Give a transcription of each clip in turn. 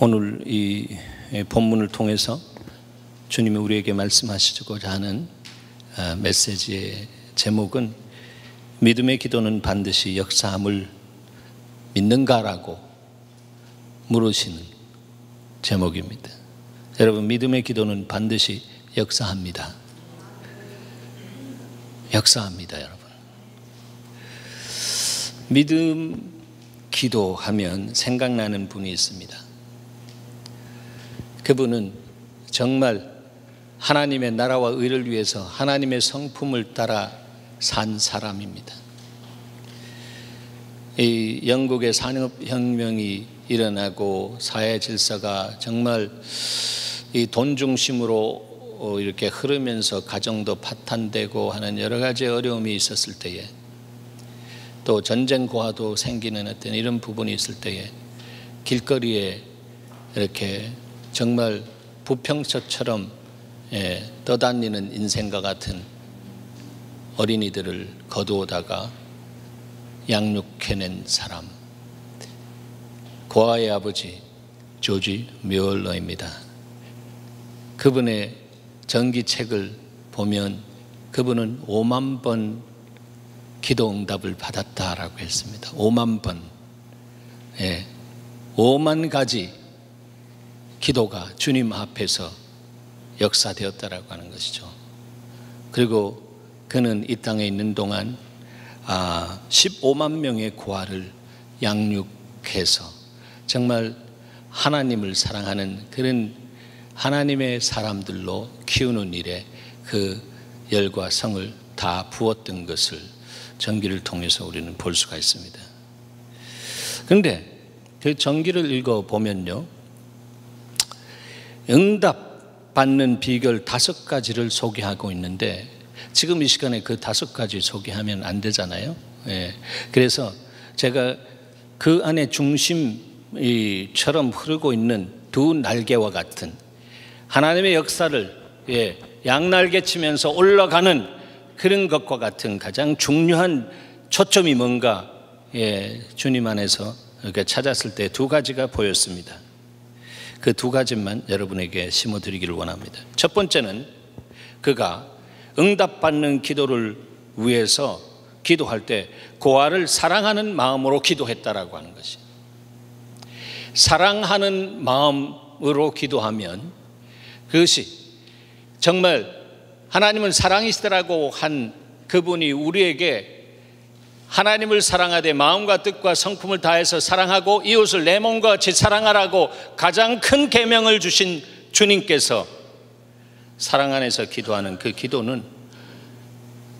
오늘 이 본문을 통해서 주님이 우리에게 말씀하시고자 하는 메시지의 제목은 믿음의 기도는 반드시 역사함을 믿는가라고 물으시는 제목입니다. 여러분, 믿음의 기도는 반드시 역사합니다. 역사합니다, 여러분. 믿음 기도하면 생각나는 분이 있습니다. 그분은 정말 하나님의 나라와 의를 위해서 하나님의 성품을 따라 산 사람입니다. 이 영국의 산업혁명이 일어나고 사회 질서가 정말 이 돈 중심으로 이렇게 흐르면서 가정도 파탄되고 하는 여러 가지 어려움이 있었을 때에, 또 전쟁 고화도 생기는 어떤 이런 부분이 있을 때에 길거리에 이렇게 정말 부평초처럼 떠다니는 인생과 같은 어린이들을 거두어다가 양육해낸 사람, 고아의 아버지 조지 뮤얼러입니다. 그분의 전기책을 보면 그분은 5만 번 기도 응답을 받았다라고 했습니다. 5만 번, 5만 가지 기도가 주님 앞에서 역사되었다라고 하는 것이죠. 그리고 그는 이 땅에 있는 동안 15만 명의 고아를 양육해서 정말 하나님을 사랑하는 그런 하나님의 사람들로 키우는 일에 그 열과 성을 다 부었던 것을 전기를 통해서 우리는 볼 수가 있습니다. 그런데 그 전기를 읽어보면요, 응답 받는 비결 5가지를 소개하고 있는데 지금 이 시간에 그 5가지 소개하면 안 되잖아요. 그래서 제가 그 안에 중심처럼 흐르고 있는 두 날개와 같은 하나님의 역사를 양날개 치면서 올라가는 그런 것과 같은 가장 중요한 초점이 뭔가 주님 안에서 이렇게 찾았을 때 2가지가 보였습니다. 그 2가지만 여러분에게 심어드리기를 원합니다. 첫 번째는 그가 응답받는 기도를 위해서 기도할 때 고아를 사랑하는 마음으로 기도했다라고 하는 것이, 사랑하는 마음으로 기도하면 그것이 정말 하나님은 사랑이시더라고 한 그분이 우리에게 하나님을 사랑하되 마음과 뜻과 성품을 다해서 사랑하고 이웃을 내 몸과 같이 사랑하라고 가장 큰 계명을 주신 주님께서 사랑 안에서 기도하는 그 기도는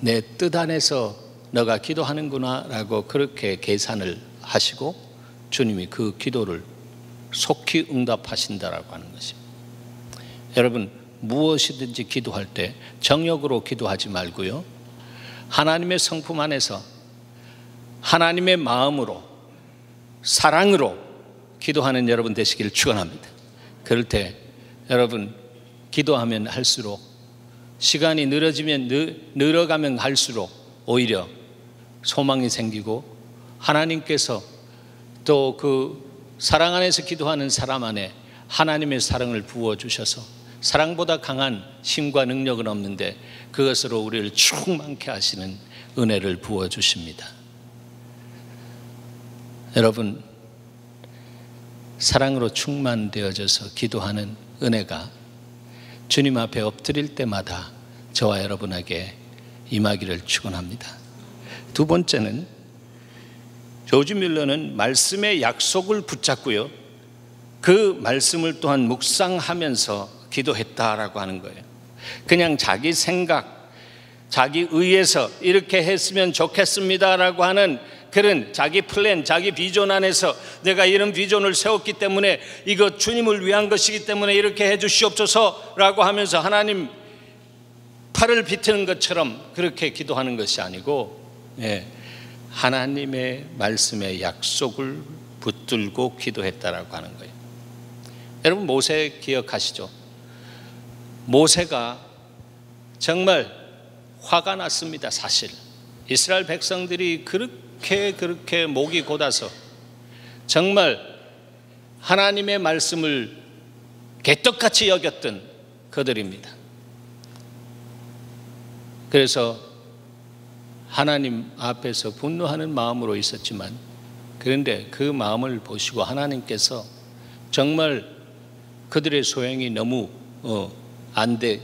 내 뜻 안에서 너가 기도하는구나 라고 그렇게 계산을 하시고 주님이 그 기도를 속히 응답하신다라고 하는 것입니다. 여러분, 무엇이든지 기도할 때 정욕으로 기도하지 말고요, 하나님의 성품 안에서 하나님의 마음으로 사랑으로 기도하는 여러분 되시기를 축원합니다. 그럴 때 여러분, 기도하면 할수록 시간이 늘어가면 할수록 오히려 소망이 생기고 하나님께서 또 그 사랑 안에서 기도하는 사람 안에 하나님의 사랑을 부어주셔서 사랑보다 강한 힘과 능력은 없는데 그것으로 우리를 충만케 하시는 은혜를 부어주십니다. 여러분, 사랑으로 충만되어져서 기도하는 은혜가 주님 앞에 엎드릴 때마다 저와 여러분에게 임하기를 축원합니다. 2번째는 조지 뮬러는 말씀의 약속을 붙잡고요, 그 말씀을 또한 묵상하면서 기도했다라고 하는 거예요. 그냥 자기 생각, 자기 의에서 이렇게 했으면 좋겠습니다라고 하는 그런 자기 플랜, 자기 비전 안에서 내가 이런 비전을 세웠기 때문에 이거 주님을 위한 것이기 때문에 이렇게 해 주시옵소서라고 하면서 하나님 팔을 비트는 것처럼 그렇게 기도하는 것이 아니고 하나님의 말씀의 약속을 붙들고 기도했다라고 하는 거예요. 여러분, 모세 기억하시죠? 모세가 정말 화가 났습니다. 사실 이스라엘 백성들이 그렇게 목이 곧아서 정말 하나님의 말씀을 개떡같이 여겼던 그들입니다. 그래서 하나님 앞에서 분노하는 마음으로 있었지만, 그런데 그 마음을 보시고 하나님께서 정말 그들의 소행이 너무 안 돼,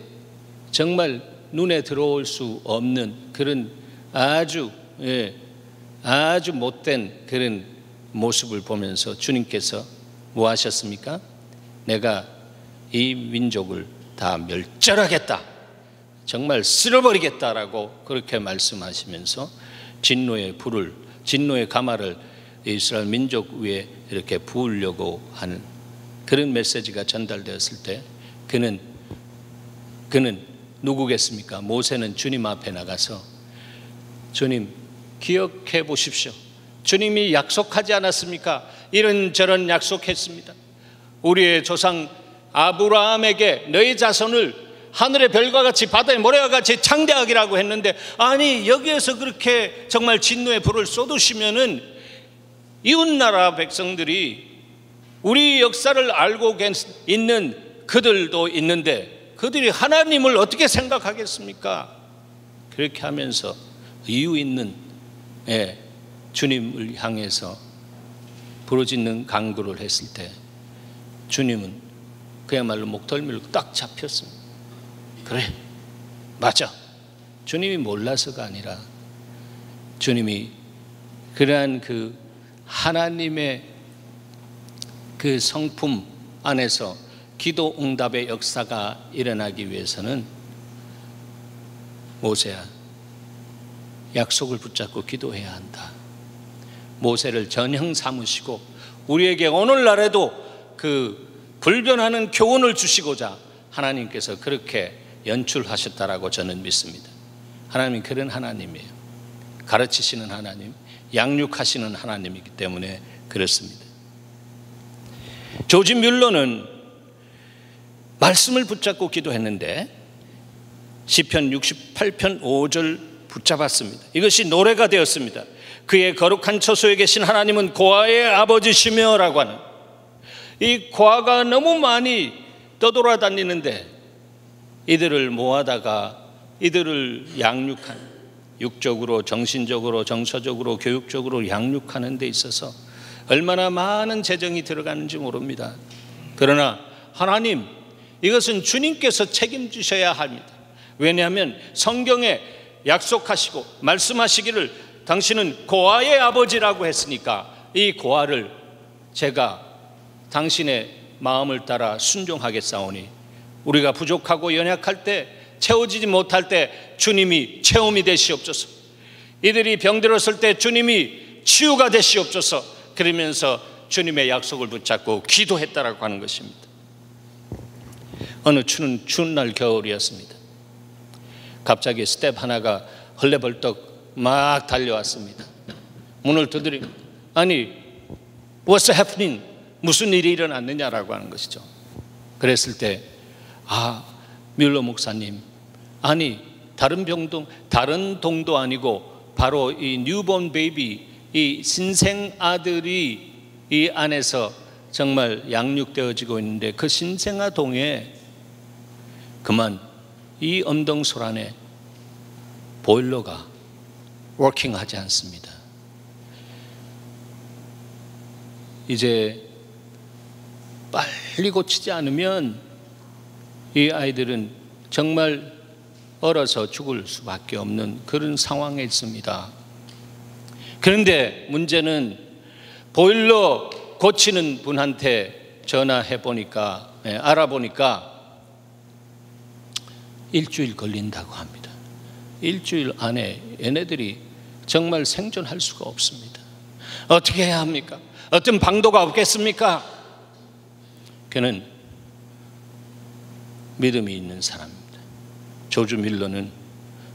정말 눈에 들어올 수 없는 그런 아주 못된 그런 모습을 보면서 주님께서 뭐 하셨습니까? 내가 이 민족을 다 멸절하겠다, 정말 쓸어버리겠다라고 그렇게 말씀하시면서 진노의 가마를 이스라엘 민족 위에 이렇게 부으려고 하는 그런 메시지가 전달되었을 때 그는 누구겠습니까? 모세는 주님 앞에 나가서 주님 기억해 보십시오. 주님이 약속하지 않았습니까? 이런저런 약속했습니다. 우리의 조상 아브라함에게 너희 자손을 하늘의 별과 같이 바다의 모래와 같이 창대하기라고 했는데, 아니 여기에서 그렇게 정말 진노의 불을 쏟으시면은 이웃나라 백성들이 우리 역사를 알고 있는 그들도 있는데 그들이 하나님을 어떻게 생각하겠습니까? 그렇게 하면서 이유 있는 주님을 향해서 부르짖는 간구를 했을 때 주님은 그야말로 목덜미를 딱 잡혔습니다. 그래, 맞아. 주님이 몰라서가 아니라 주님이 그러한 그 하나님의 그 성품 안에서 기도 응답의 역사가 일어나기 위해서는 모세야, 약속을 붙잡고 기도해야 한다. 모세를 전형 삼으시고 우리에게 오늘날에도 그 불변하는 교훈을 주시고자 하나님께서 그렇게 연출하셨다라고 저는 믿습니다. 하나님이 그런 하나님이에요. 가르치시는 하나님, 양육하시는 하나님이기 때문에 그렇습니다. 조지 뮬러는 말씀을 붙잡고 기도했는데 시편 68편 5절 붙잡았습니다. 이것이 노래가 되었습니다. 그의 거룩한 처소에 계신 하나님은 고아의 아버지시며 라고 하는, 이 고아가 너무 많이 떠돌아다니는데 이들을 모아다가 이들을 양육한, 육적으로 정신적으로 정서적으로 교육적으로 양육하는 데 있어서 얼마나 많은 재정이 들어가는지 모릅니다. 그러나 하나님, 이것은 주님께서 책임지셔야 합니다. 왜냐하면 성경에 약속하시고 말씀하시기를 당신은 고아의 아버지라고 했으니까 이 고아를 제가 당신의 마음을 따라 순종하겠사오니 우리가 부족하고 연약할 때, 채워지지 못할 때 주님이 체험이 되시옵소서. 이들이 병들었을 때 주님이 치유가 되시옵소서. 그러면서 주님의 약속을 붙잡고 기도했다라고 하는 것입니다. 어느 추운 날 겨울이었습니다. 갑자기 스텝 하나가 헐레벌떡 막 달려왔습니다. 문을 두드립니다. 아니, what's happening? 무슨 일이 일어났느냐라고 하는 것이죠. 그랬을 때, 뮬러 목사님, 아니 다른 동도 아니고 바로 이 뉴본 베이비, 이 신생 아들이 이 안에서 정말 양육되어지고 있는데 그 신생아동에 그만 이 엄동설 안에 보일러가 워킹하지 않습니다. 이제 빨리 고치지 않으면 이 아이들은 정말 얼어서 죽을 수밖에 없는 그런 상황에 있습니다. 그런데 문제는 보일러 고치는 분한테 전화해 보니까, 알아보니까 일주일 걸린다고 합니다. 일주일 안에 얘네들이 정말 생존할 수가 없습니다. 어떻게 해야 합니까? 어떤 방도가 없겠습니까? 그는 믿음이 있는 사람입니다. 조지 뮬러는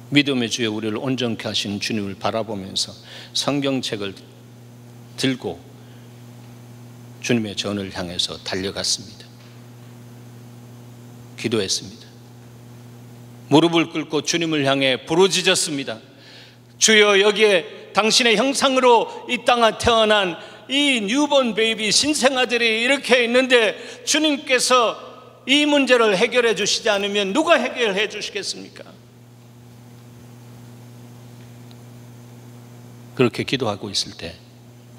믿음의 주에 우리를 온전케 하신 주님을 바라보면서 성경책을 들고 주님의 전을 향해서 달려갔습니다. 기도했습니다. 무릎을 꿇고 주님을 향해 부르짖었습니다. 주여, 여기에 당신의 형상으로 이 땅에 태어난 이 뉴본 베이비 신생아들이 이렇게 있는데 주님께서 이 문제를 해결해 주시지 않으면 누가 해결해 주시겠습니까? 그렇게 기도하고 있을 때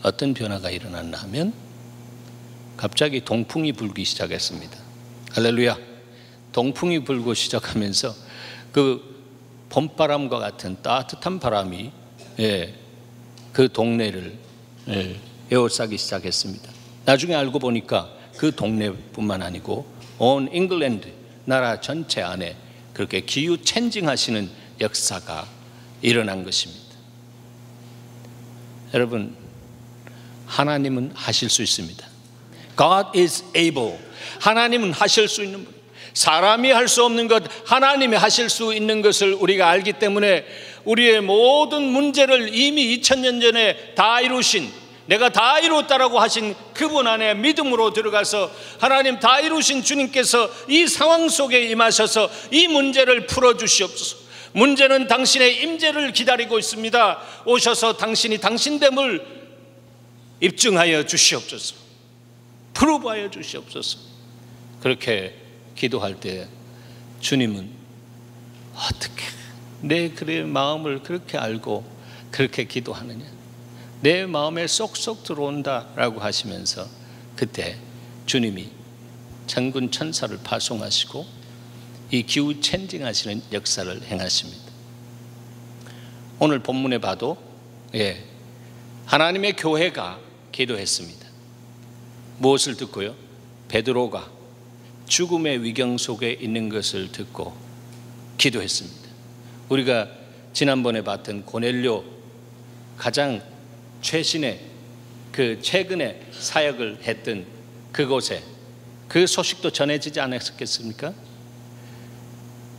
어떤 변화가 일어났나 하면 갑자기 동풍이 불기 시작했습니다. 할렐루야. 동풍이 불고 시작하면서 그 봄바람과 같은 따뜻한 바람이 그 동네를 에워싸기 시작했습니다. 나중에 알고 보니까 그 동네뿐만 아니고 온 잉글랜드 나라 전체 안에 그렇게 기후 체인징하시는 역사가 일어난 것입니다. 여러분, 하나님은 하실 수 있습니다. God is able. 하나님은 하실 수 있는 분. 사람이 할 수 없는 것, 하나님이 하실 수 있는 것을 우리가 알기 때문에 우리의 모든 문제를 이미 2000년 전에 다 이루신, 내가 다 이루었다라고 하신 그분 안에 믿음으로 들어가서 하나님 다 이루신 주님께서 이 상황 속에 임하셔서 이 문제를 풀어주시옵소서. 문제는 당신의 임재를 기다리고 있습니다. 오셔서 당신이 당신됨을 입증하여 주시옵소서. 프로브하여 주시옵소서. 그렇게 기도할 때 주님은 어떻게 내 그의 마음을 그렇게 알고 그렇게 기도하느냐, 내 마음에 쏙쏙 들어온다라고 하시면서 그때 주님이 천군 천사를 파송하시고 이 기후 체인징하시는 역사를 행하십니다. 오늘 본문에 봐도 하나님의 교회가 기도했습니다. 무엇을 듣고요? 베드로가 죽음의 위경 속에 있는 것을 듣고 기도했습니다. 우리가 지난번에 봤던 고넬료, 가장 최신의 최근에 사역을 했던 그곳에 그 소식도 전해지지 않았겠습니까?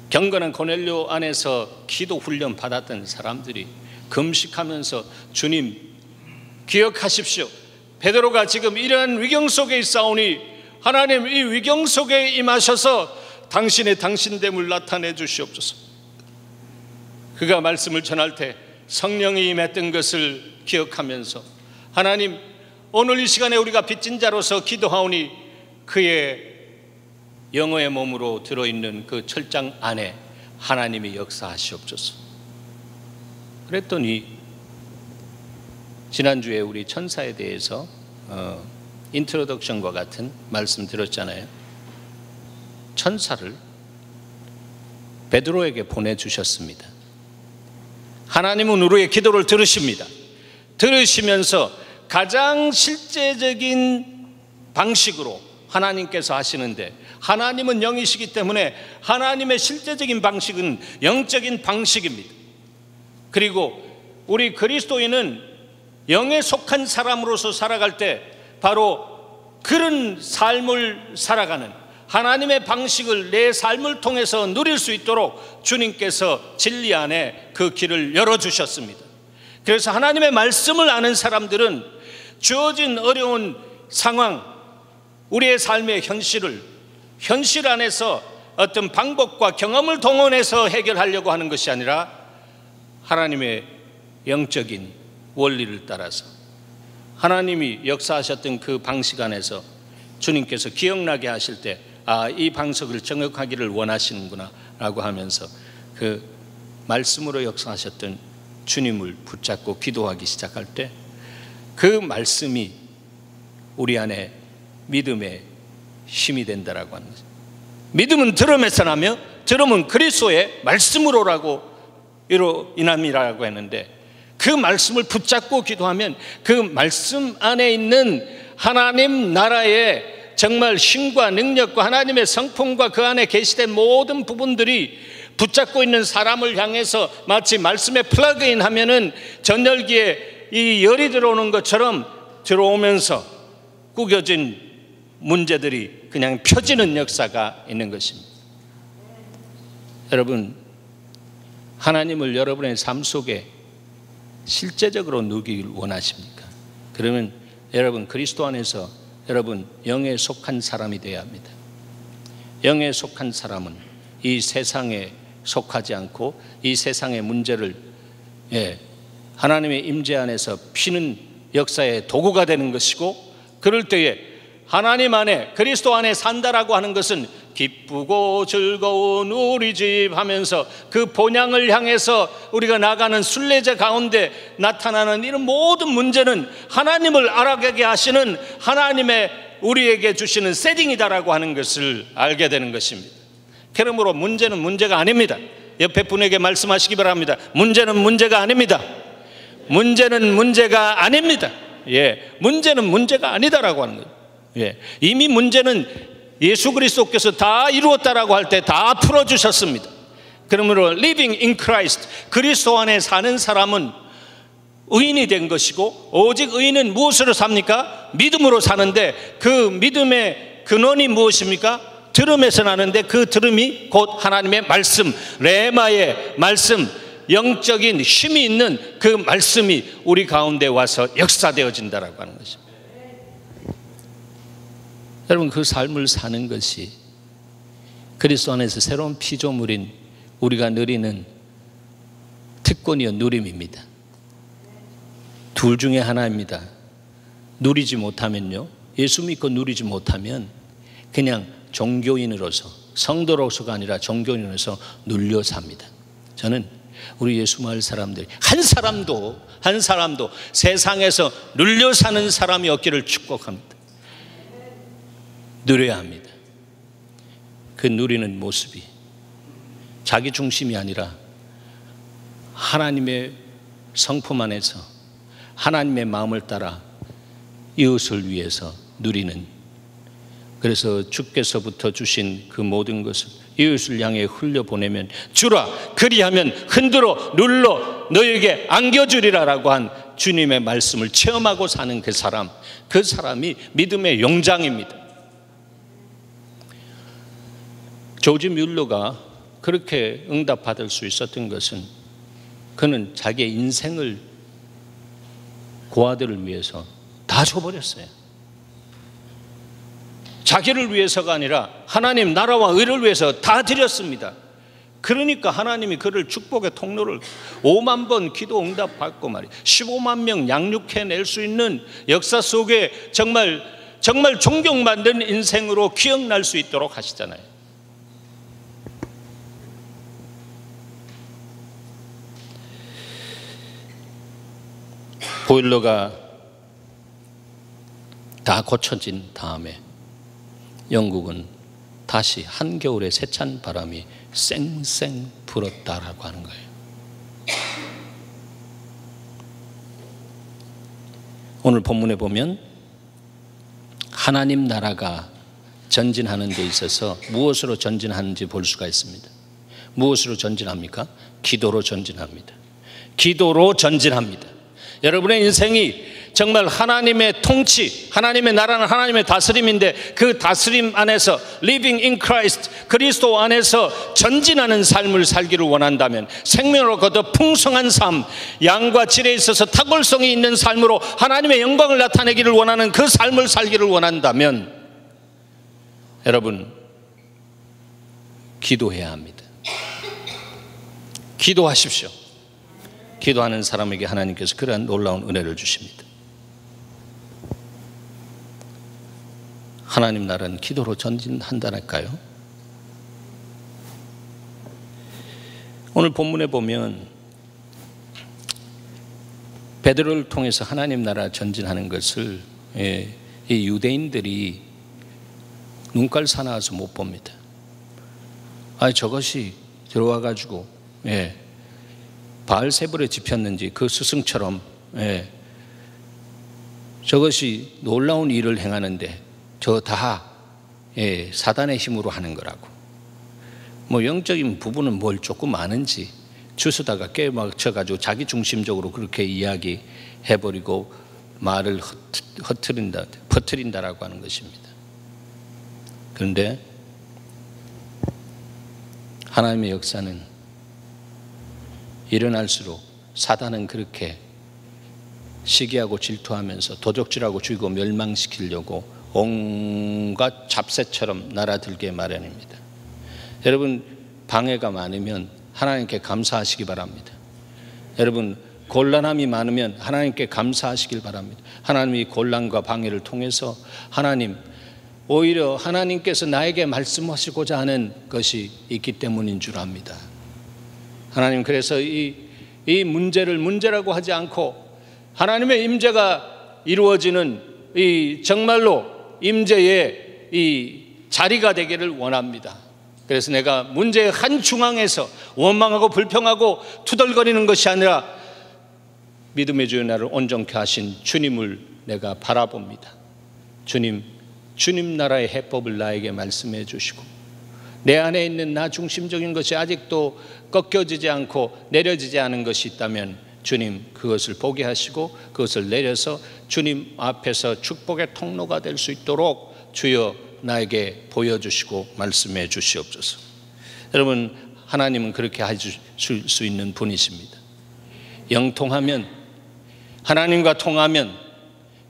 경건한 고넬료 안에서 기도 훈련 받았던 사람들이 금식하면서 주님 기억하십시오. 베드로가 지금 이러한 위경 속에 있사오니 하나님 이 위경 속에 임하셔서 당신의 당신됨을 나타내 주시옵소서. 그가 말씀을 전할 때 성령이 임했던 것을 기억하면서 하나님 오늘 이 시간에 우리가 빚진 자로서 기도하오니 그의 영어의 몸으로 들어있는 그 철장 안에 하나님이 역사하시옵소서. 그랬더니 지난주에 우리 천사에 대해서 인트로덕션과 같은 말씀 들었잖아요. 천사를 베드로에게 보내주셨습니다. 하나님은 우리의 기도를 들으십니다. 들으시면서 가장 실제적인 방식으로 하나님께서 하시는데, 하나님은 영이시기 때문에 하나님의 실제적인 방식은 영적인 방식입니다. 그리고 우리 그리스도인은 영에 속한 사람으로서 살아갈 때 바로 그런 삶을 살아가는 하나님의 방식을 내 삶을 통해서 누릴 수 있도록 주님께서 진리 안에 그 길을 열어주셨습니다. 그래서 하나님의 말씀을 아는 사람들은 주어진 어려운 상황, 우리의 삶의 현실 안에서 어떤 방법과 경험을 동원해서 해결하려고 하는 것이 아니라 하나님의 영적인 원리를 따라서 하나님이 역사하셨던 그 방식 안에서 주님께서 기억나게 하실 때 이 방식을 정역하기를 원하시는구나 라고 하면서 그 말씀으로 역사하셨던 주님을 붙잡고 기도하기 시작할 때 그 말씀이 우리 안에 믿음의 힘이 된다라고 하는 거죠. 믿음은 들음에서 나며 들음은 그리스도의 말씀으로라고 인함이라고 했는데, 그 말씀을 붙잡고 기도하면 그 말씀 안에 있는 하나님 나라의 정말 힘과 능력과 하나님의 성품과 그 안에 계시된 모든 부분들이 붙잡고 있는 사람을 향해서 마치 말씀에 플러그인 하면은 전열기에 이 열이 들어오는 것처럼 들어오면서 구겨진 문제들이 그냥 펴지는 역사가 있는 것입니다. 여러분, 하나님을 여러분의 삶 속에 실제적으로 누리길 원하십니까? 그러면 여러분 그리스도 안에서 여러분 영에 속한 사람이 되어야 합니다. 영에 속한 사람은 이 세상에 속하지 않고 이 세상의 문제를 하나님의 임재 안에서 피는 역사의 도구가 되는 것이고, 그럴 때에 하나님 안에, 그리스도 안에 산다라고 하는 것은 기쁘고 즐거운 우리 집 하면서 그 본향을 향해서 우리가 나가는 순례자 가운데 나타나는 이런 모든 문제는 하나님을 알아가게 하시는 하나님의 우리에게 주시는 세팅이다라고 하는 것을 알게 되는 것입니다. 그러므로 문제는 문제가 아닙니다. 옆에 분에게 말씀하시기 바랍니다. 문제는 문제가 아닙니다. 문제는 문제가 아닙니다. 문제는 문제가 아니다라고 하는 거예요. 이미 문제는 예수 그리스도께서 다 이루었다라고 할 때 다 풀어주셨습니다. 그러므로 living in Christ, 그리스도 안에 사는 사람은 의인이 된 것이고, 오직 의인은 무엇으로 삽니까? 믿음으로 사는데, 그 믿음의 근원이 무엇입니까? 들음에서 나는데, 그 들음이 곧 하나님의 말씀, 레마의 말씀, 영적인 힘이 있는 그 말씀이 우리 가운데 와서 역사되어진다라고 하는 것입니다. 여러분, 그 삶을 사는 것이 그리스도 안에서 새로운 피조물인 우리가 누리는 특권이요 누림입니다. 둘 중에 하나입니다. 누리지 못하면요, 예수 믿고 누리지 못하면 그냥 종교인으로서, 성도로서가 아니라 종교인으로서 눌려 삽니다. 저는 우리 예수 마을 사람들이 한 사람도 세상에서 눌려 사는 사람이 없기를 축복합니다. 누려야 합니다. 그 누리는 모습이 자기 중심이 아니라 하나님의 성품 안에서 하나님의 마음을 따라 이웃을 위해서 누리는, 그래서 주께서부터 주신 그 모든 것을 이웃을 향해 흘려보내면 주라, 그리하면 흔들어 눌러 너에게 안겨주리라라고 한 주님의 말씀을 체험하고 사는 그 사람이 믿음의 용장입니다. 조지 뮬러가 그렇게 응답받을 수 있었던 것은 그는 자기의 인생을 고아들을 위해서 다 줘버렸어요. 자기를 위해서가 아니라 하나님 나라와 의를 위해서 다 드렸습니다. 그러니까 하나님이 그를 축복의 통로를 5만 번 기도 응답받고 말이에요. 15만 명 양육해낼 수 있는 역사 속에 정말 존경받는 인생으로 기억날 수 있도록 하시잖아요. 보일러가 다 고쳐진 다음에 영국은 다시 한겨울의 세찬 바람이 쌩쌩 불었다라고 하는 거예요. 오늘 본문에 보면 하나님 나라가 전진하는 데 있어서 무엇으로 전진하는지 볼 수가 있습니다. 무엇으로 전진합니까? 기도로 전진합니다. 기도로 전진합니다. 여러분의 인생이 정말 하나님의 통치, 하나님의 나라는 하나님의 다스림인데, 그 다스림 안에서 living in Christ, 그리스도 안에서 전진하는 삶을 살기를 원한다면, 생명으로 거듭 풍성한 삶, 양과 질에 있어서 탁월성이 있는 삶으로 하나님의 영광을 나타내기를 원하는 그 삶을 살기를 원한다면, 여러분 기도해야 합니다. 기도하십시오. 기도하는 사람에게 하나님께서 그러한 놀라운 은혜를 주십니다. 하나님 나라는 기도로 전진한다니까요. 오늘 본문에 보면 베드로를 통해서 하나님 나라 전진하는 것을 이 유대인들이 눈깔 사나워서 못 봅니다. 저것이 들어와 가지고 바알세불에 집혔는지 그 스승처럼 저것이 놀라운 일을 행하는데 저 다 사단의 힘으로 하는 거라고. 뭐 영적인 부분은 뭘 조금 아는지 주스다가 깨맞춰가지고 자기 중심적으로 그렇게 이야기해버리고 말을 퍼뜨린다라고 하는 것입니다. 그런데 하나님의 역사는 일어날수록 사단은 그렇게 시기하고 질투하면서 도적질하고 죽이고 멸망시키려고 온갖 잡새처럼 날아들게 마련입니다. 여러분 방해가 많으면 하나님께 감사하시기 바랍니다. 여러분 곤란함이 많으면 하나님께 감사하시길 바랍니다. 하나님이 곤란과 방해를 통해서 하나님, 오히려 하나님께서 나에게 말씀하시고자 하는 것이 있기 때문인 줄 압니다. 하나님, 그래서 이 문제를 문제라고 하지 않고 하나님의 임재가 이루어지는 이 정말로 임재의 이 자리가 되기를 원합니다. 그래서 내가 문제의 한 중앙에서 원망하고 불평하고 투덜거리는 것이 아니라 믿음의 주여 나를 온전케 하신 주님을 내가 바라봅니다. 주님 나라의 해법을 나에게 말씀해 주시고, 내 안에 있는 나 중심적인 것이 아직도 꺾여지지 않고 내려지지 않은 것이 있다면 주님 그것을 보게 하시고 그것을 내려서 주님 앞에서 축복의 통로가 될 수 있도록 주여 나에게 보여주시고 말씀해 주시옵소서. 여러분, 하나님은 그렇게 하실 수 있는 분이십니다. 영통하면, 하나님과 통하면,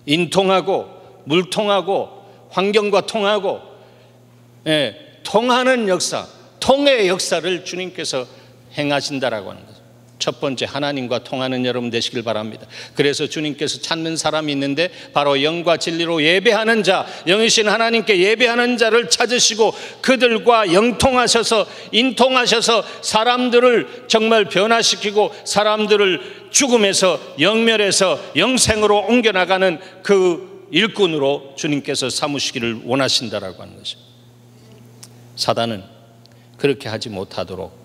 인통하고 물통하고 환경과 통하고, 통하는 역사, 통의 역사를 주님께서 행하신다라고 하는 거죠. 첫 번째, 하나님과 통하는 여러분 되시길 바랍니다. 그래서 주님께서 찾는 사람이 있는데 바로 영과 진리로 예배하는 자, 영이신 하나님께 예배하는 자를 찾으시고 그들과 영통하셔서, 인통하셔서 사람들을 정말 변화시키고 사람들을 죽음에서 영멸에서 영생으로 옮겨나가는 그 일꾼으로 주님께서 삼으시기를 원하신다라고 하는 것입니다. 사단은 그렇게 하지 못하도록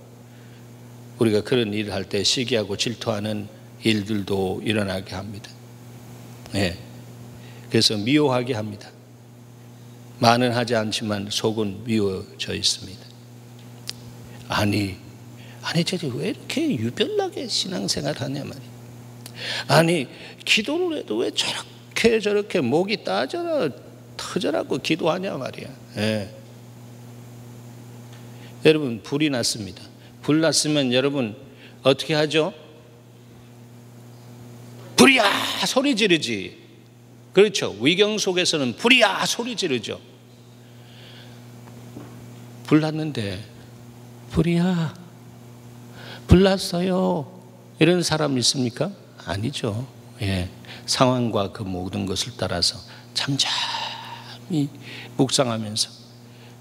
우리가 그런 일을 할 때 시기하고 질투하는 일들도 일어나게 합니다. 그래서 미워하게 합니다. 말은 하지 않지만 속은 미워져 있습니다. 아니 쟤들 왜 이렇게 유별나게 신앙생활 하냐 말이야. 아니, 기도를 해도 왜 저렇게 목이 따져라 터져라고 기도하냐 말이야. 여러분, 불이 났습니다. 불 났으면 여러분 어떻게 하죠? 불이야 소리 지르지. 그렇죠. 위경 속에서는 불이야 소리 지르죠. 불 났는데 불이야, 불 났어요, 이런 사람 있습니까? 아니죠. 상황과 그 모든 것을 따라서 잠잠히 묵상하면서,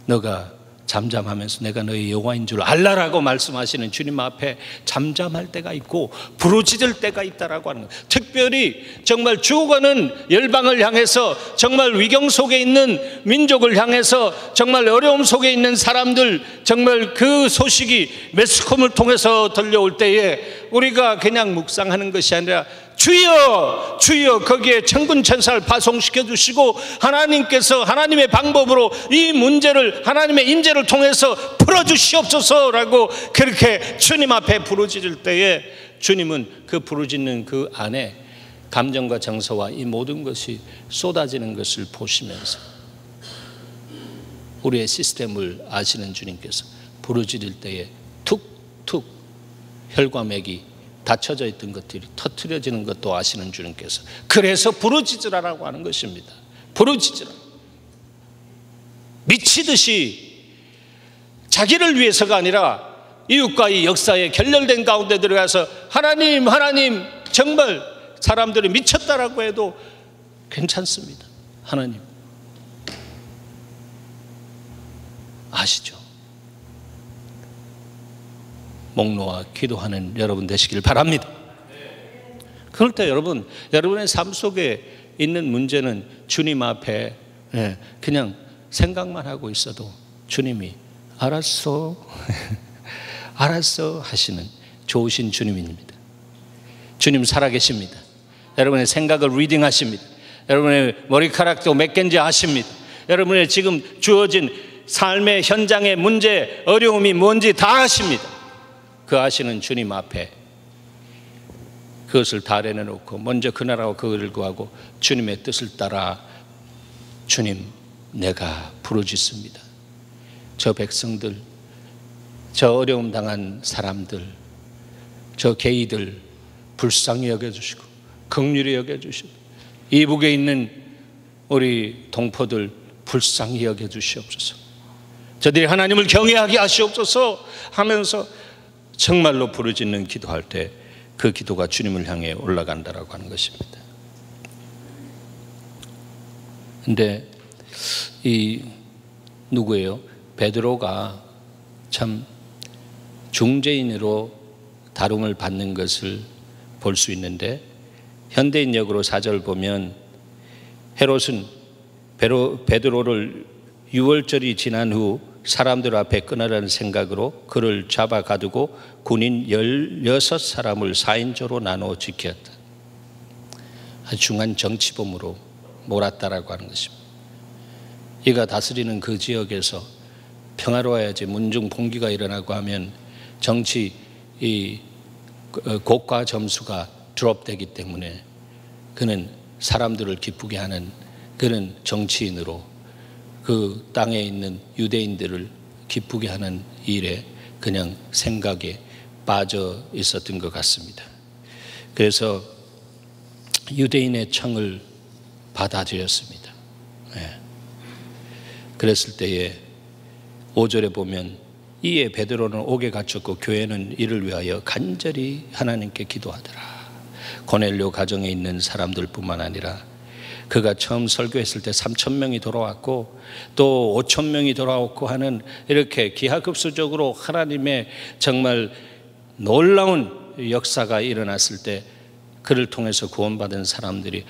너가 잠잠하면서 내가 너의 여호와인 줄 알라라고 말씀하시는 주님 앞에 잠잠할 때가 있고 부르짖을 때가 있다라고 하는 거예요. 특별히 정말 죽어가는 열방을 향해서, 정말 위경 속에 있는 민족을 향해서, 정말 어려움 속에 있는 사람들, 정말 그 소식이 매스컴을 통해서 들려올 때에 우리가 그냥 묵상하는 것이 아니라 주여 주여 거기에 천군 천사를 파송시켜 주시고 하나님께서 하나님의 방법으로 이 문제를 하나님의 임재를 통해서 풀어주시옵소서라고 그렇게 주님 앞에 부르짖을 때에 주님은 그 부르짖는 그 안에 감정과 정서와 이 모든 것이 쏟아지는 것을 보시면서, 우리의 시스템을 아시는 주님께서 부르짖을 때에 툭툭 혈과맥이 닫혀져 있던 것들이 터트려지는 것도 아시는 주님께서, 그래서 부르짖으라라고 하는 것입니다. 부르짖으라. 미치듯이 자기를 위해서가 아니라 이웃과의 역사에 결렬된 가운데 들어가서 하나님 정말 사람들이 미쳤다라고 해도 괜찮습니다. 하나님 아시죠? 목 놓아 기도하는 여러분 되시길 바랍니다. 그럴 때 여러분의 삶 속에 있는 문제는 주님 앞에 그냥 생각만 하고 있어도 주님이 알았어 알았어 하시는 좋으신 주님입니다. 주님 살아계십니다. 여러분의 생각을 리딩하십니다. 여러분의 머리카락도 몇 개인지 아십니다. 여러분의 지금 주어진 삶의 현장의 문제, 어려움이 뭔지 다 아십니다. 그 아시는 주님 앞에 그것을 다 내려놓고 먼저 그 나라와 그것을 구하고 주님의 뜻을 따라, 주님 내가 부르짖습니다. 저 백성들, 저 어려움 당한 사람들, 저 개이들 불쌍히 여겨주시고 긍휼히 여겨주시고, 이북에 있는 우리 동포들 불쌍히 여겨주시옵소서. 저들이 하나님을 경외하게 하시옵소서 하면서 정말로 부르짖는 기도할 때 그 기도가 주님을 향해 올라간다라고 하는 것입니다. 근데 이 누구예요? 베드로가 참 중재인으로 다rum을 받는 것을 볼 수 있는데, 현대인역으로 4절 보면 헤롯은 베드로를 유월절이 지난 후 사람들 앞에 끊으라는 생각으로 그를 잡아 가두고 군인 16사람을 4인조로 나누어 지켰다. 아주 중한 정치범으로 몰았다라고 하는 것입니다. 이가 다스리는 그 지역에서 평화로워야지 문중 봉기가 일어나고 하면 정치 이 고가 점수가 드롭되기 때문에 그는 사람들을 기쁘게 하는 그런 정치인으로 그 땅에 있는 유대인들을 기쁘게 하는 일에 그냥 생각에 빠져 있었던 것 같습니다. 그래서 유대인의 청을 받아들였습니다. 그랬을 때에 5절에 보면 이에 베드로는 옥에 갇혔고 교회는 이를 위하여 간절히 하나님께 기도하더라. 고넬료 가정에 있는 사람들 뿐만 아니라 그가 처음 설교했을 때 3,000명이 돌아왔고 또 5,000명이 돌아왔고 하는 이렇게 기하급수적으로 하나님의 정말 놀라운 역사가 일어났을 때 그를 통해서 구원받은 사람들이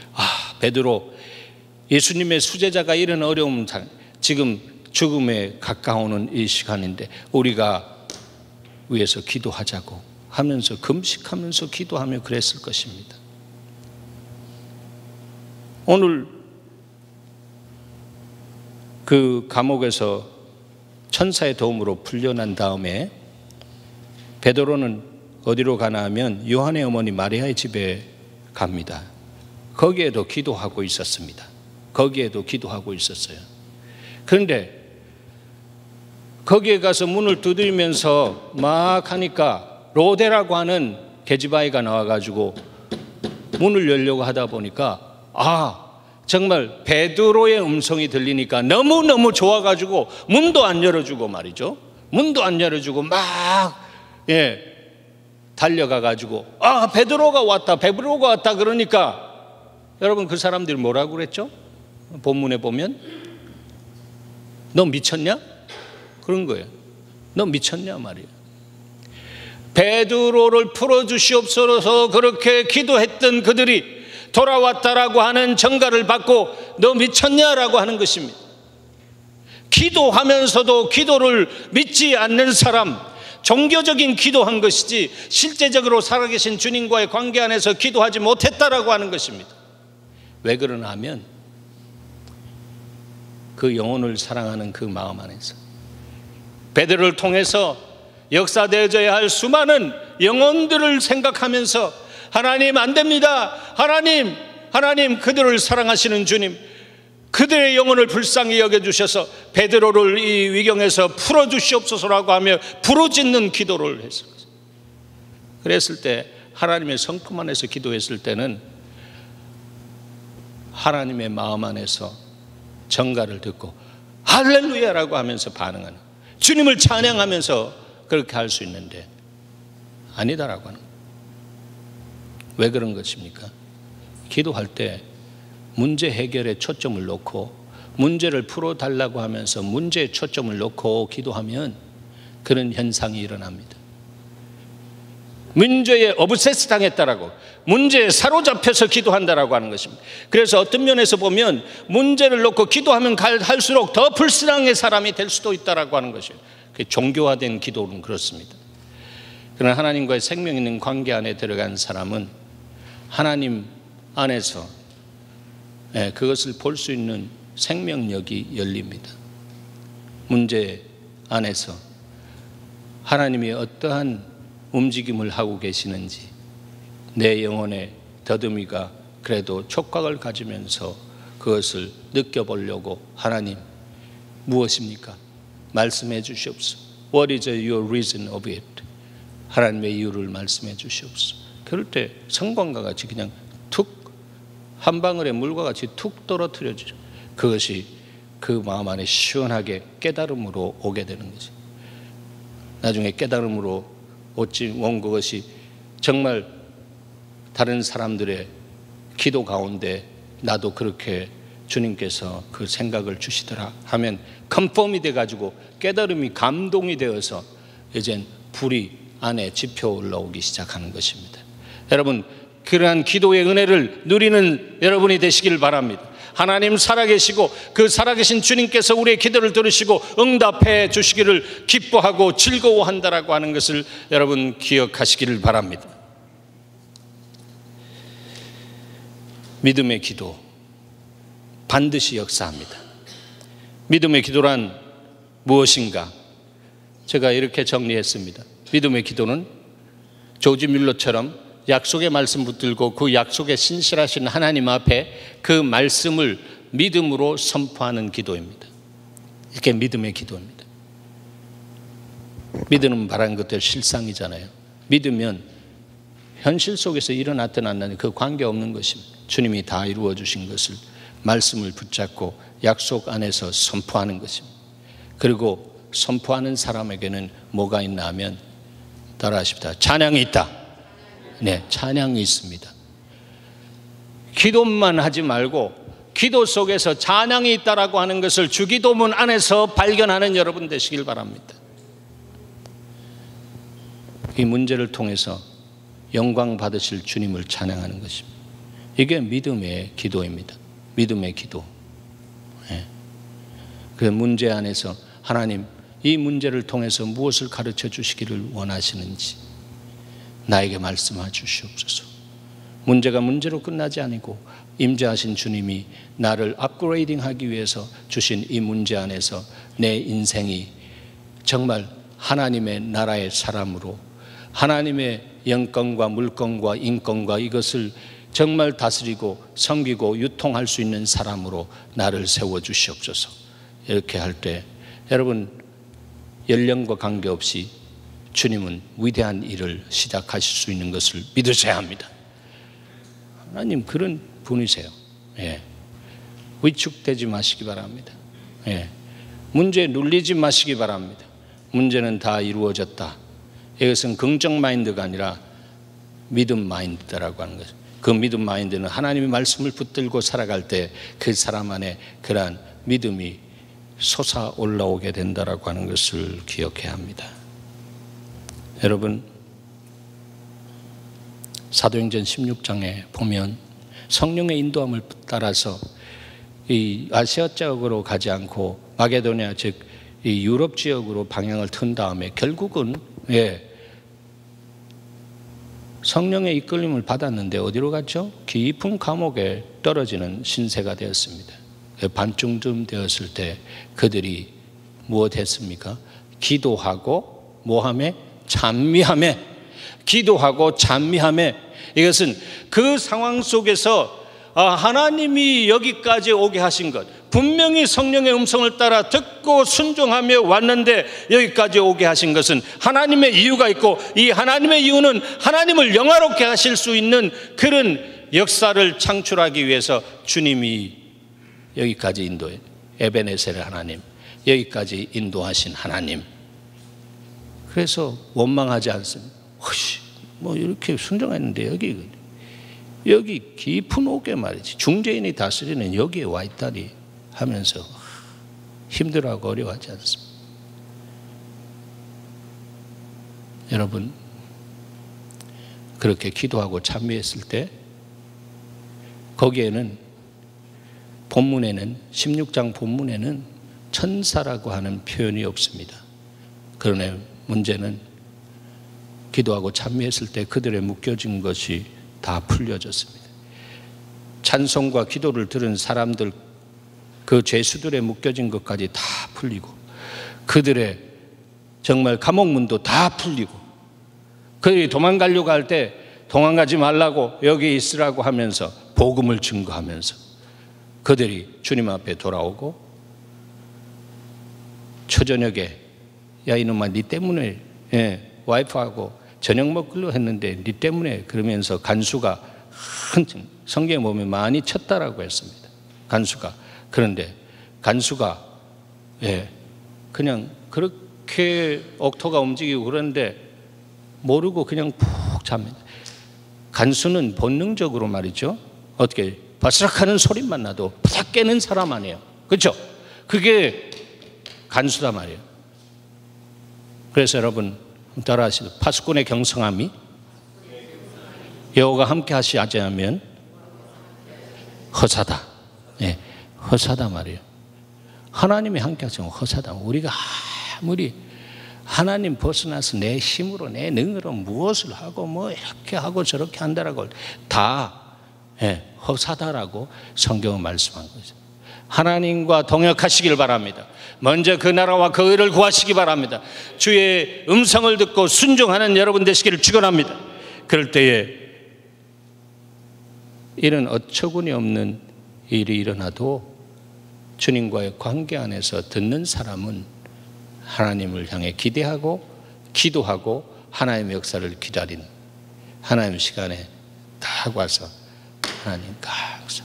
베드로 예수님의 수제자가 이런 어려움, 지금 죽음에 가까우는 이 시간인데 우리가 위해서 기도하자고 하면서 금식하면서 기도하며 그랬을 것입니다. 오늘 그 감옥에서 천사의 도움으로 풀려난 다음에 베드로는 어디로 가나 하면 요한의 어머니 마리아의 집에 갑니다. 거기에도 기도하고 있었습니다. 거기에도 기도하고 있었어요. 그런데 거기에 가서 문을 두드리면서 막 하니까 로데라고 하는 계집아이가 나와가지고 문을 열려고 하다 보니까 정말 베드로의 음성이 들리니까 너무너무 좋아가지고 문도 안 열어주고 말이죠. 문도 안 열어주고 막 달려가가지고 베드로가 왔다 베드로가 왔다 그러니까 여러분 그 사람들이 뭐라고 그랬죠? 본문에 보면 너 미쳤냐? 그런 거예요. 너 미쳤냐 말이에요. 베드로를 풀어주시옵소서 그렇게 기도했던 그들이 돌아왔다라고 하는 전가를 받고 너 미쳤냐라고 하는 것입니다. 기도하면서도 기도를 믿지 않는 사람, 종교적인 기도한 것이지 실제적으로 살아계신 주님과의 관계 안에서 기도하지 못했다라고 하는 것입니다. 왜 그러나 하면 그 영혼을 사랑하는 그 마음 안에서 베드로를 통해서 역사되어져야 할 수많은 영혼들을 생각하면서 하나님 안 됩니다. 하나님 그들을 사랑하시는 주님, 그들의 영혼을 불쌍히 여겨주셔서 베드로를 이 위경에서 풀어주시옵소서라고 하며 부르짖는 기도를 했어요. 그랬을 때 하나님의 성품 안에서 기도했을 때는 하나님의 마음 안에서 전가를 듣고 할렐루야라고 하면서 반응하는, 주님을 찬양하면서 그렇게 할 수 있는데 아니다라고 하는 거예요. 왜 그런 것입니까? 기도할 때 문제 해결에 초점을 놓고 문제를 풀어달라고 하면서 문제에 초점을 놓고 기도하면 그런 현상이 일어납니다. 문제에 어브세스 당했다라고, 문제에 사로잡혀서 기도한다라고 하는 것입니다. 그래서 어떤 면에서 보면 문제를 놓고 기도하면 할수록 더 불신앙의 사람이 될 수도 있다라고 하는 것이에요. 종교화된 기도는 그렇습니다. 그러나 하나님과의 생명 있는 관계 안에 들어간 사람은 하나님 안에서 그것을 볼 수 있는 생명력이 열립니다. 문제 안에서 하나님이 어떠한 움직임을 하고 계시는지 내 영혼의 더듬이가 그래도 촉각을 가지면서 그것을 느껴보려고 하나님 무엇입니까? 말씀해 주시옵소서. What is your reason of it? 하나님의 이유를 말씀해 주시옵소서. 그럴 때 성광과 같이 그냥 툭 한 방울의 물과 같이 툭 떨어뜨려지죠. 그것이 그 마음 안에 시원하게 깨달음으로 오게 되는 거죠. 나중에 깨달음으로 온 그것이 정말 다른 사람들의 기도 가운데 나도 그렇게 주님께서 그 생각을 주시더라 하면 컨펌이 돼가지고 깨달음이 감동이 되어서 이젠 불이 안에 지펴 올라오기 시작하는 것입니다. 여러분, 그러한 기도의 은혜를 누리는 여러분이 되시길 바랍니다. 하나님 살아계시고 그 살아계신 주님께서 우리의 기도를 들으시고 응답해 주시기를 기뻐하고 즐거워한다라고 하는 것을 여러분 기억하시기를 바랍니다. 믿음의 기도 반드시 역사합니다. 믿음의 기도란 무엇인가? 제가 이렇게 정리했습니다. 믿음의 기도는 조지 뮬러처럼 약속의 말씀 붙들고 그 약속에 신실하신 하나님 앞에 그 말씀을 믿음으로 선포하는 기도입니다. 이게 믿음의 기도입니다. 믿음은 바라는 것들 실상이잖아요. 믿으면 현실 속에서 일어났든 안 나든 그 관계없는 것입니다. 주님이 다 이루어 주신 것을 말씀을 붙잡고 약속 안에서 선포하는 것입니다. 그리고 선포하는 사람에게는 뭐가 있나 하면 따라하십시다. 찬양이 있다. 네, 찬양이 있습니다. 기도만 하지 말고 기도 속에서 찬양이 있다라고 하는 것을 주기도문 안에서 발견하는 여러분 되시길 바랍니다. 이 문제를 통해서 영광 받으실 주님을 찬양하는 것입니다. 이게 믿음의 기도입니다. 믿음의 기도. 네. 그 문제 안에서 하나님 이 문제를 통해서 무엇을 가르쳐 주시기를 원하시는지 나에게 말씀해 주시옵소서. 문제가 문제로 끝나지 아니고 임재하신 주님이 나를 업그레이딩하기 위해서 주신 이 문제 안에서 내 인생이 정말 하나님의 나라의 사람으로 하나님의 영권과 물권과 인권과 이것을 정말 다스리고 섬기고 유통할 수 있는 사람으로 나를 세워주시옵소서. 이렇게 할 때 여러분 연령과 관계없이 주님은 위대한 일을 시작하실 수 있는 것을 믿으셔야 합니다. 하나님 그런 분이세요. 예. 위축되지 마시기 바랍니다. 예. 문제에 눌리지 마시기 바랍니다. 문제는 다 이루어졌다. 이것은 긍정 마인드가 아니라 믿음 마인드라고 하는 것입니다. 그 믿음 마인드는 하나님의 말씀을 붙들고 살아갈 때 그 사람 안에 그러한 믿음이 솟아 올라오게 된다라고 하는 것을 기억해야 합니다. 여러분, 사도행전 16장에 보면 성령의 인도함을 따라서 이 아시아 지역으로 가지 않고 마게도니아 즉 이 유럽 지역으로 방향을 튼 다음에 결국은 성령의 이끌림을 받았는데 어디로 갔죠? 깊은 감옥에 떨어지는 신세가 되었습니다. 반쯤 되었을 때 그들이 무엇 했습니까? 기도하고 뭐하며? 찬미하며. 기도하고 찬미하며. 이것은 그 상황 속에서 하나님이 여기까지 오게 하신 것, 분명히 성령의 음성을 따라 듣고 순종하며 왔는데 여기까지 오게 하신 것은 하나님의 이유가 있고 이 하나님의 이유는 하나님을 영화롭게 하실 수 있는 그런 역사를 창출하기 위해서 주님이 여기까지 인도해 에베네셀의 하나님, 여기까지 인도하신 하나님. 그래서 원망하지 않습니다. 뭐 이렇게 순종했는데 여기 깊은 옥에 말이지 중재인이 다스리는 여기에 와 있다니 하면서 힘들어하고 어려워하지 않습니다. 여러분, 그렇게 기도하고 찬미했을 때 거기에는 본문에는 16장 본문에는 천사라고 하는 표현이 없습니다. 그러나 문제는 기도하고 찬미했을 때 그들의 묶여진 것이 다 풀려졌습니다. 찬송과 기도를 들은 사람들 그 죄수들의 묶여진 것까지 다 풀리고 그들의 정말 감옥문도 다 풀리고 그들이 도망가려고 할 때 도망가지 말라고 여기 있으라고 하면서 복음을 증거하면서 그들이 주님 앞에 돌아오고 초저녁에 야 이놈아 니 때문에 와이프하고 저녁 먹으려 했는데 니 때문에 그러면서 간수가 성경에 보면 많이 쳤다라고 했습니다. 간수가. 그런데 간수가 그냥 그렇게 억토가 움직이고 그러는데 모르고 그냥 푹 잡니다. 간수는 본능적으로 말이죠. 어떻게 바스락하는 소리만 나도 바삭 깨는 사람 아니에요. 그렇죠? 그게 간수다 말이에요. 그래서 여러분 따라하시죠. 파수꾼의 경성함이 여호와가 함께 하시지 않으면 허사다. 네, 허사다 말이에요. 하나님이 함께 하시면 허사다. 우리가 아무리 하나님 벗어나서 내 힘으로 내 능으로 무엇을 하고 뭐 이렇게 하고 저렇게 한다라고 다 허사다라고 성경은 말씀한 거죠. 하나님과 동역하시길 바랍니다. 먼저 그 나라와 그 의를 구하시기 바랍니다. 주의 음성을 듣고 순종하는 여러분 되시기를 축원합니다. 그럴 때에 이런 어처구니 없는 일이 일어나도 주님과의 관계 안에서 듣는 사람은 하나님을 향해 기대하고 기도하고 하나님의 역사를 기다린 하나님 시간에 딱 와서 하나님 감사.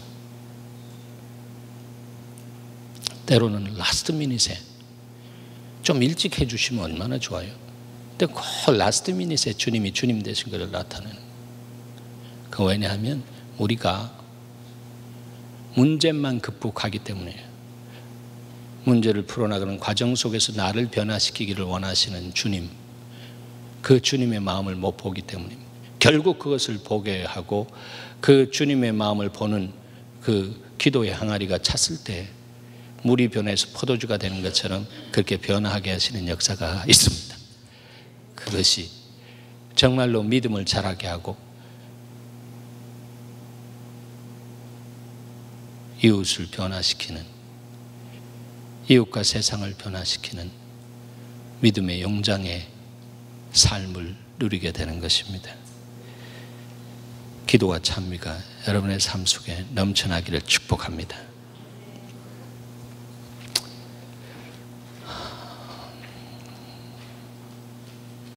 때로는 라스트 미닛에 좀 일찍 해주시면 얼마나 좋아요. 근데 꼭 라스트 미닛에 주님이 주님 되신 것을 나타내는. 그 왜냐하면 우리가 문제만 극복하기 때문이에요. 문제를 풀어나가는 과정 속에서 나를 변화시키기를 원하시는 주님, 그 주님의 마음을 못 보기 때문입니다. 결국 그것을 보게 하고 그 주님의 마음을 보는 그 기도의 항아리가 찼을 때 물이 변해서 포도주가 되는 것처럼 그렇게 변화하게 하시는 역사가 있습니다. 그것이 정말로 믿음을 자라게 하고 이웃을 변화시키는, 이웃과 세상을 변화시키는 믿음의 용장의 삶을 누리게 되는 것입니다. 기도와 찬미가 여러분의 삶 속에 넘쳐나기를 축복합니다.